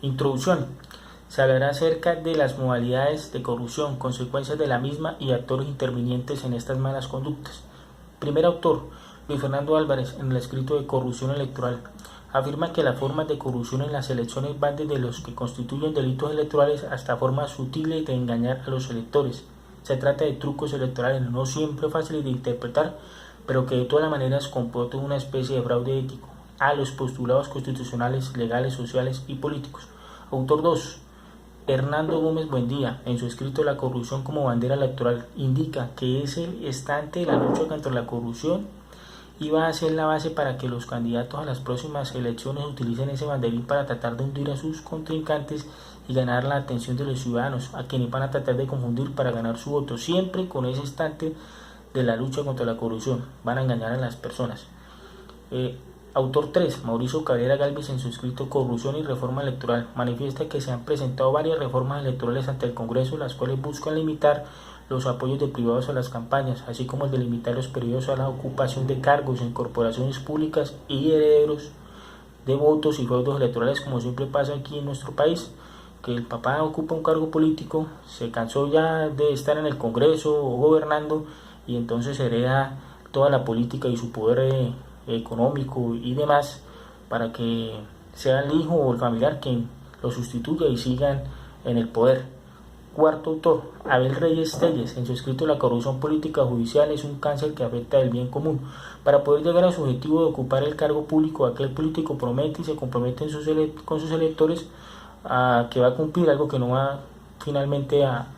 Introducción. Se hablará acerca de las modalidades de corrupción, consecuencias de la misma y actores intervinientes en estas malas conductas. Primer autor, Luis Fernando Álvarez, en el escrito de Corrupción Electoral. Afirma que las formas de corrupción en las elecciones van desde los que constituyen delitos electorales hasta formas sutiles de engañar a los electores. Se trata de trucos electorales no siempre fáciles de interpretar, pero que de todas maneras comportan una especie de fraude ético a los postulados constitucionales, legales, sociales y políticos. Autor 2. Hernando Gómez Buendía, en su escrito La corrupción como bandera electoral, indica que es el estante de la lucha contra la corrupción y va a ser la base para que los candidatos a las próximas elecciones utilicen ese banderín para tratar de hundir a sus contrincantes y ganar la atención de los ciudadanos, a quienes van a tratar de confundir para ganar su voto, siempre con ese estante de la lucha contra la corrupción. Van a engañar a las personas. Autor 3. Mauricio Cabrera Gálvez, en su escrito Corrupción y Reforma Electoral, manifiesta que se han presentado varias reformas electorales ante el Congreso, las cuales buscan limitar los apoyos de privados a las campañas, así como el de limitar los periodos a la ocupación de cargos en corporaciones públicas y herederos de votos y feudos electorales, como siempre pasa aquí en nuestro país, que el papá ocupa un cargo político, se cansó ya de estar en el Congreso o gobernando y entonces hereda toda la política y su poder económico y demás para que sea el hijo o el familiar quien lo sustituya y sigan en el poder. Cuarto autor, Abel Reyes Telles, en su escrito La corrupción política judicial es un cáncer que afecta el bien común. Para poder llegar a su objetivo de ocupar el cargo público, aquel político promete y se compromete con sus electores a que va a cumplir algo que no va finalmente a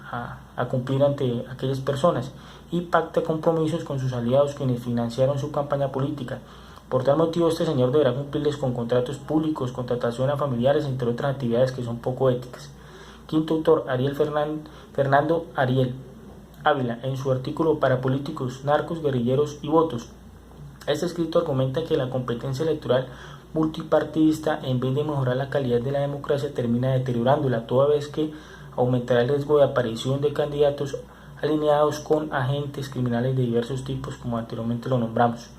cumplir ante aquellas personas, y pacta compromisos con sus aliados quienes financiaron su campaña política. Por tal motivo, este señor deberá cumplirles con contratos públicos, contratación a familiares, entre otras actividades que son poco éticas. Quinto autor, Fernando Ariel Ávila, en su artículo Para políticos, narcos, guerrilleros y votos. Este escrito argumenta que la competencia electoral multipartidista, en vez de mejorar la calidad de la democracia, termina deteriorándola, toda vez que aumentará el riesgo de aparición de candidatos alineados con agentes criminales de diversos tipos, como anteriormente lo nombramos.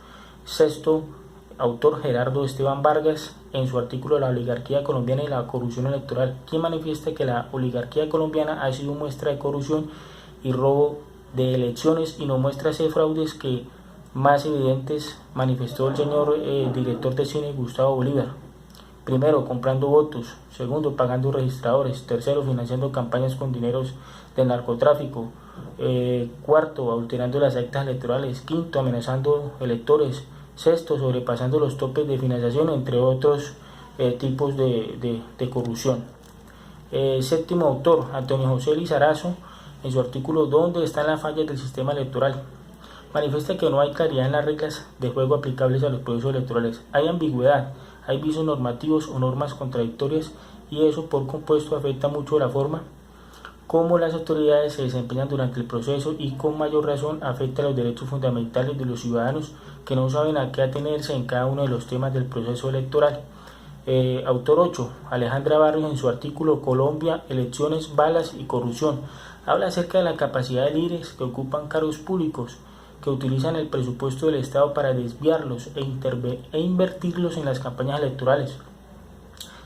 Sexto autor, Gerardo Esteban Vargas, en su artículo La oligarquía colombiana y la corrupción electoral, quien manifiesta que la oligarquía colombiana ha sido muestra de corrupción y robo de elecciones y no muestra ese fraudes que más evidentes manifestó el señor director de cine Gustavo Bolívar. Primero, comprando votos. Segundo, pagando registradores. Tercero, financiando campañas con dineros del narcotráfico. Cuarto, adulterando las actas electorales. Quinto, amenazando electores. Sexto, sobrepasando los topes de financiación, entre otros tipos de corrupción. Séptimo autor, Antonio José Lizarazo, en su artículo ¿Dónde están las fallas del sistema electoral?, manifiesta que no hay claridad en las reglas de juego aplicables a los procesos electorales. Hay ambigüedad, hay visos normativos o normas contradictorias, y eso por compuesto afecta mucho la forma como las autoridades se desempeñan durante el proceso, y con mayor razón afecta los derechos fundamentales de los ciudadanos que no saben a qué atenerse en cada uno de los temas del proceso electoral. Autor 8, Alejandra Barrios, en su artículo Colombia, elecciones, balas y corrupción, habla acerca de la capacidad de líderes que ocupan cargos públicos, que utilizan el presupuesto del Estado para desviarlos e invertirlos en las campañas electorales.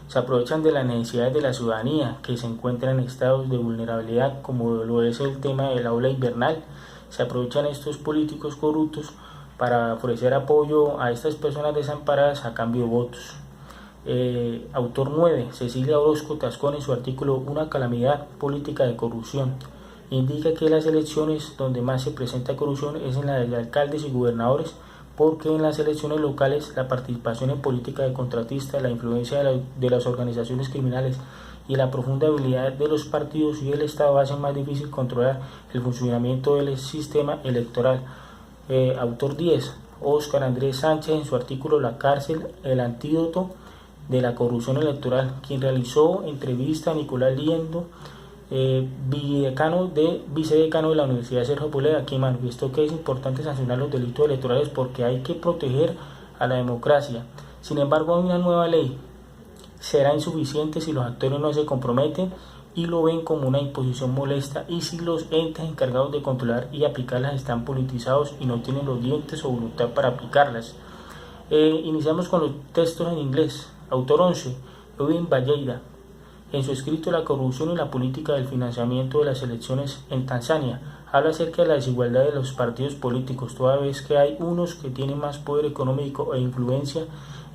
Se aprovechan de las necesidades de la ciudadanía que se encuentra en estados de vulnerabilidad, como lo es el tema de la ola invernal. Se aprovechan estos políticos corruptos para ofrecer apoyo a estas personas desamparadas a cambio de votos. Autor 9, Cecilia Orozco Tascón, en su artículo Una calamidad política de corrupción, indica que las elecciones donde más se presenta corrupción es en la de alcaldes y gobernadores, porque en las elecciones locales la participación en política de contratistas, la influencia de las organizaciones criminales y la profunda habilidad de los partidos y el Estado hacen más difícil controlar el funcionamiento del sistema electoral. Autor 10, Óscar Andrés Sánchez, en su artículo La cárcel, el antídoto de la corrupción electoral, quien realizó entrevista a Nicolás Liendo, vicedecano de la Universidad Sergio Boleda, quien manifestó que es importante sancionar los delitos electorales porque hay que proteger a la democracia. Sin embargo, una nueva ley será insuficiente si los actores no se comprometen y lo ven como una imposición molesta, y si los entes encargados de controlar y aplicarlas están politizados y no tienen los dientes o voluntad para aplicarlas. Iniciamos con los textos en inglés. Autor 11, Eugene Valleira, En su escrito La corrupción y la política del financiamiento de las elecciones en Tanzania, habla acerca de la desigualdad de los partidos políticos, toda vez que hay unos que tienen más poder económico e influencia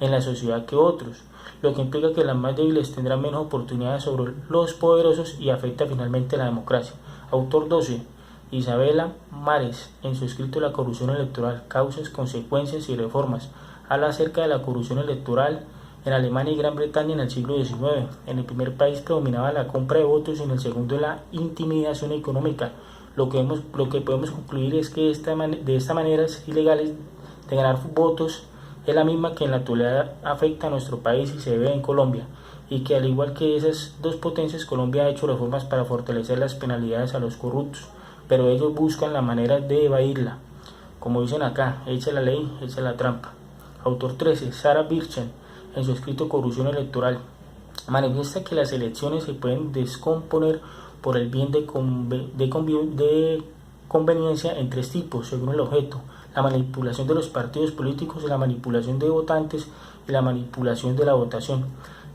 en la sociedad que otros, lo que implica que las más débiles tendrán menos oportunidades sobre los poderosos y afecta finalmente la democracia. Autor 12. Isabela Mares, en su escrito La corrupción electoral, causas, consecuencias y reformas, habla acerca de la corrupción electoral en Alemania y Gran Bretaña en el siglo XIX. En el primer país predominaba la compra de votos y en el segundo la intimidación económica. Lo que podemos concluir es que de esta manera ilegales de ganar votos es la misma que en la actualidad afecta a nuestro país y se ve en Colombia, y que al igual que esas dos potencias, Colombia ha hecho reformas para fortalecer las penalidades a los corruptos, pero ellos buscan la manera de evadirla. Como dicen acá, echa la ley, echa la trampa. Autor 13. Sarah Birchen, en su escrito Corrupción electoral, manifiesta que las elecciones se pueden descomponer por el bien de conveniencia en tres tipos, según el objeto: la manipulación de los partidos políticos, la manipulación de votantes y la manipulación de la votación.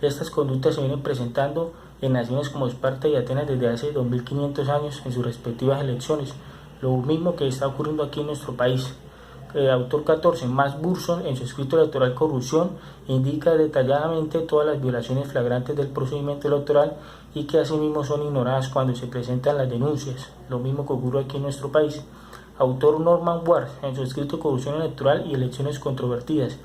Estas conductas se vienen presentando en naciones como Esparta y Atenas desde hace 2500 años en sus respectivas elecciones, lo mismo que está ocurriendo aquí en nuestro país. Autor 14. Max Burson, en su escrito electoral Corrupción, indica detalladamente todas las violaciones flagrantes del procedimiento electoral y que asimismo son ignoradas cuando se presentan las denuncias, lo mismo que ocurre aquí en nuestro país. Autor Norman Ward, en su escrito Corrupción electoral y elecciones controvertidas,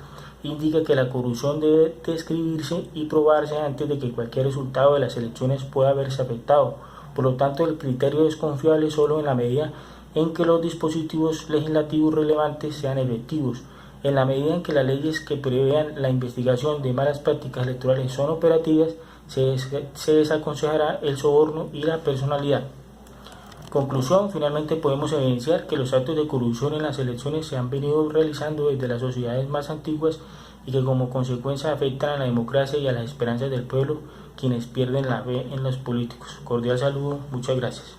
indica que la corrupción debe describirse y probarse antes de que cualquier resultado de las elecciones pueda verse afectado. Por lo tanto, el criterio es confiable solo en la medida en que los dispositivos legislativos relevantes sean efectivos. En la medida en que las leyes que prevean la investigación de malas prácticas electorales son operativas, se desaconsejará el soborno y la personalidad. Conclusión: finalmente podemos evidenciar que los actos de corrupción en las elecciones se han venido realizando desde las sociedades más antiguas y que como consecuencia afectan a la democracia y a las esperanzas del pueblo, quienes pierden la fe en los políticos. Cordial saludo, muchas gracias.